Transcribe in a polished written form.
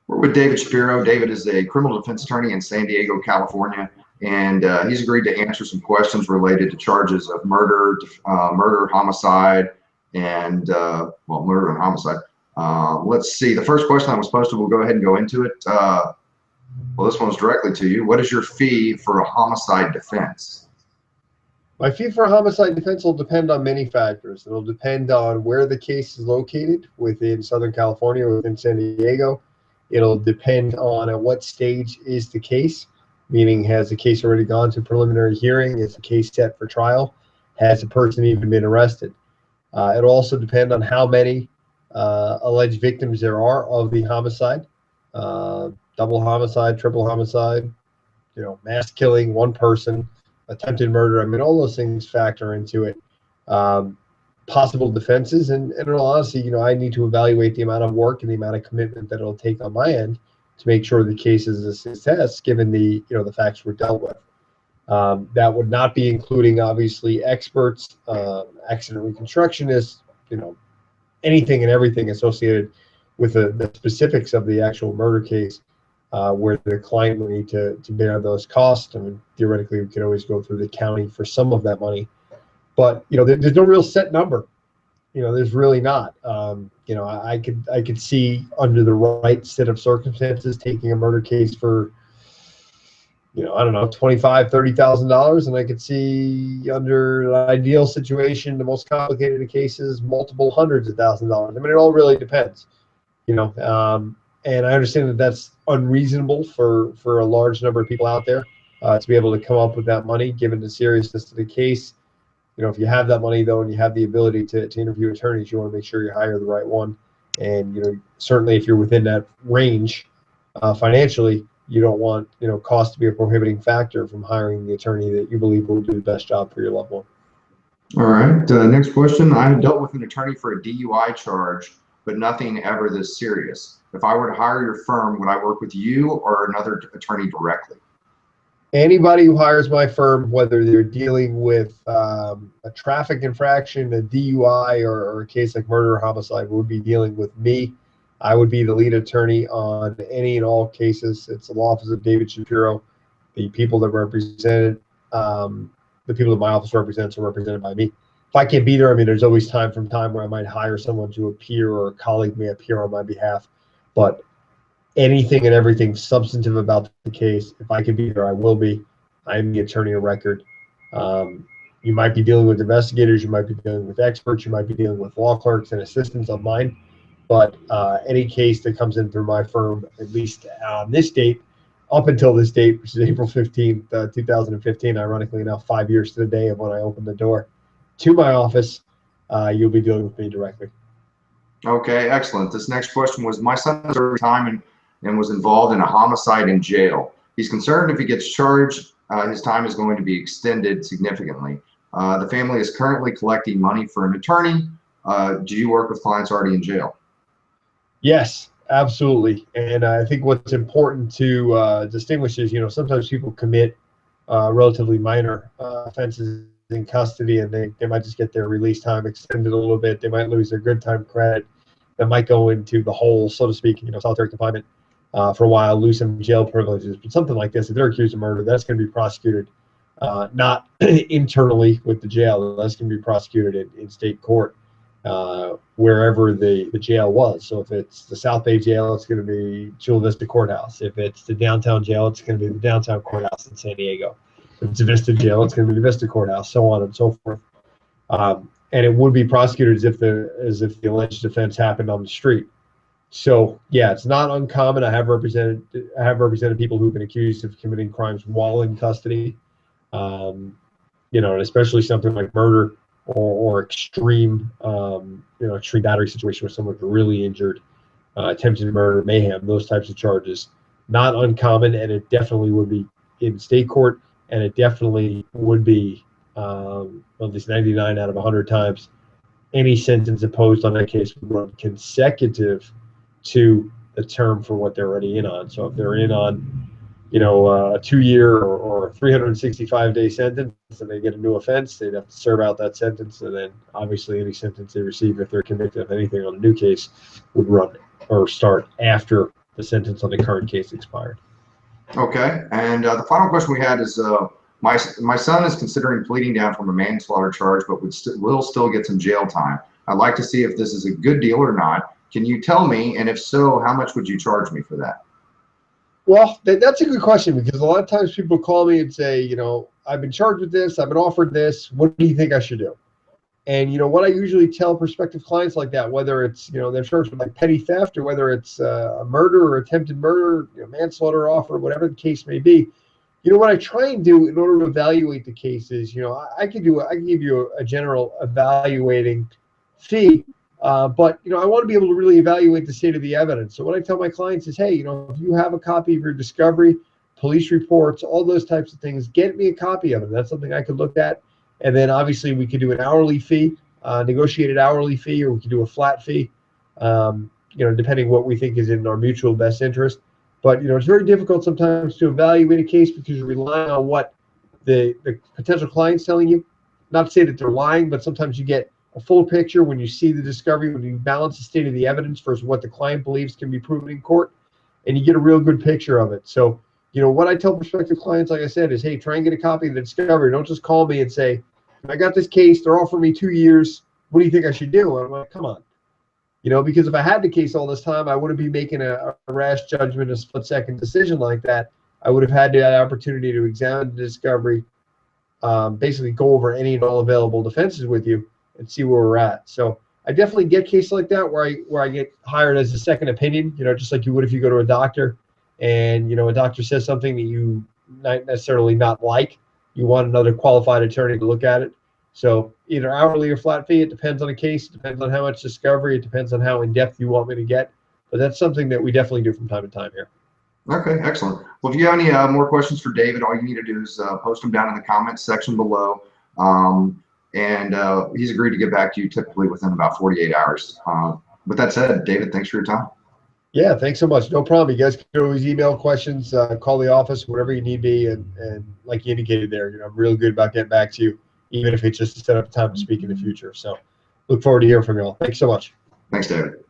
We're with David Shapiro. David is a criminal defense attorney in San Diego, California, and he's agreed to answer some questions related to charges of murder, homicide, and murder and homicide. Let's see. The first question I was posted, we'll go ahead and go into it. Well, this one's directly to you. What is your fee for a homicide defense? My fee for a homicide defense will depend on many factors. It'll depend on where the case is located within Southern California, within San Diego. It'll depend on at what stage is the case, meaning has the case already gone to preliminary hearing? Is the case set for trial? Has the person even been arrested? It'll also depend on how many alleged victims there are of the homicide, double homicide, triple homicide, mass killing, one person, attempted murder. I mean, all those things factor into it. Possible defenses, and in all honesty, I need to evaluate the amount of work and the amount of commitment that it'll take on my end to make sure the case is a success, given the the facts we're dealt with. That would not be including obviously experts, accident reconstructionists, anything and everything associated with the specifics of the actual murder case, where the client will need to bear those costs. I mean, theoretically, we could always go through the county for some of that money. But there's no real set number. There's really not. I could see under the right set of circumstances taking a murder case for, I don't know, $25,000, $30,000, and I could see under an ideal situation, the most complicated of cases, multiple hundreds of thousands of dollars. I mean, it all really depends. And I understand that that's unreasonable for a large number of people out there to be able to come up with that money, given the seriousness of the case. If you have that money, though, and you have the ability to interview attorneys, you want to make sure you hire the right one. And, certainly if you're within that range financially, you don't want, cost to be a prohibiting factor from hiring the attorney that you believe will do the best job for your loved one. All right. Next question. I have dealt with an attorney for a DUI charge, but nothing ever this serious. If I were to hire your firm, would I work with you or another attorney directly? Anybody who hires my firm, whether they're dealing with a traffic infraction, a DUI, or a case like murder or homicide, would be dealing with me. I would be the lead attorney on any and all cases. It's the law office of David Shapiro. The people that represent the people that my office represents are represented by me. If I can't be there, I mean, there's always time from time where I might hire someone to appear, or a colleague may appear on my behalf. But anything and everything substantive about the case, if I can be there, I will be. I am the attorney of record. You might be dealing with investigators, you might be dealing with experts, you might be dealing with law clerks and assistants of mine. But any case that comes in through my firm, at least on this date, up until this date, which is April 15th, 2015, ironically enough, 5 years to the day of when I opened the door to my office, you'll be dealing with me directly. Okay, excellent. This next question was, my son served time and was involved in a homicide in jail. He's concerned if he gets charged, his time is going to be extended significantly. The family is currently collecting money for an attorney. Do you work with clients already in jail? Yes, absolutely. And I think what's important to distinguish is, sometimes people commit relatively minor offenses in custody, and they might just get their release time extended a little bit. They might lose their good time credit. That might go into the hole, so to speak, solitary confinement for a while, lose some jail privileges. But something like this, if they're accused of murder, that's going to be prosecuted not internally with the jail. That's going to be prosecuted in state court, wherever the jail was. So if it's the South Bay jail, it's going to be Chula Vista Courthouse. If it's the downtown jail, it's going to be the downtown courthouse in San Diego. If it's a Vista jail, it's going to be the Vista Courthouse, so on and so forth. And it would be prosecuted as if the alleged offense happened on the street. So yeah, it's not uncommon. I have represented people who've been accused of committing crimes while in custody. And especially something like murder or extreme, extreme battery situation where someone's really injured, attempted murder, mayhem, those types of charges. Not uncommon, and it definitely would be in state court, and it definitely would be at least 99 out of 100 times, any sentence imposed on that case would run consecutive to the term for what they're already in on. So if they're in on, a 2-year or 365-day sentence and they get a new offense, they'd have to serve out that sentence. And then obviously any sentence they receive, if they're convicted of anything on a new case, would run or start after the sentence on the current case expired. Okay, and the final question we had is, my son is considering pleading down from a manslaughter charge, but will still get some jail time. I'd like to see if this is a good deal or not. Can you tell me, and if so, how much would you charge me for that? Well, that's a good question, because a lot of times people call me and say, you know, I've been charged with this, I've been offered this, what do you think I should do? And, you know, what I usually tell prospective clients like that, whether it's, you know, they're charged with like petty theft, or whether it's a murder or attempted murder, you know, manslaughter offer, whatever the case may be, you know, what I try and do in order to evaluate the case is, you know, I can give you a general evaluating fee, but, you know, I want to be able to really evaluate the state of the evidence. So what I tell my clients is, hey, you know, if you have a copy of your discovery, police reports, all those types of things, get me a copy of it. That's something I could look at. And then obviously we could do an hourly fee, negotiated hourly fee, or we could do a flat fee, you know, depending what we think is in our mutual best interest. But, you know, it's very difficult sometimes to evaluate a case because you're relying on what the potential client's telling you. Not to say that they're lying, but sometimes you get a full picture when you see the discovery, when you balance the state of the evidence versus what the client believes can be proven in court, and you get a real good picture of it. So, you know, what I tell prospective clients, like I said, is, hey, try and get a copy of the discovery. Don't just call me and say, I got this case, they're offering me 2 years, what do you think I should do? And I'm like, come on. You know, because if I had the case all this time, I wouldn't be making a rash judgment, a split-second decision like that. I would have had that opportunity to examine the discovery, basically go over any and all available defenses with you and see where we're at. So I definitely get cases like that where I get hired as a second opinion, you know, just like you would if you go to a doctor and, you know, a doctor says something that you not necessarily not like. You want another qualified attorney to look at it. So either hourly or flat fee, it depends on the case, it depends on how much discovery, it depends on how in-depth you want me to get. But that's something that we definitely do from time to time here. Okay, excellent. Well, if you have any more questions for David, all you need to do is post them down in the comments section below. And he's agreed to get back to you typically within about 48 hours. With that said, David, thanks for your time. Yeah, thanks so much. No problem. You guys can always email questions, call the office, whatever you need be. And like you indicated there, you know, I'm real good about getting back to you, even if it's just to set up a time to speak in the future. So look forward to hearing from you all. Thanks so much. Thanks, David.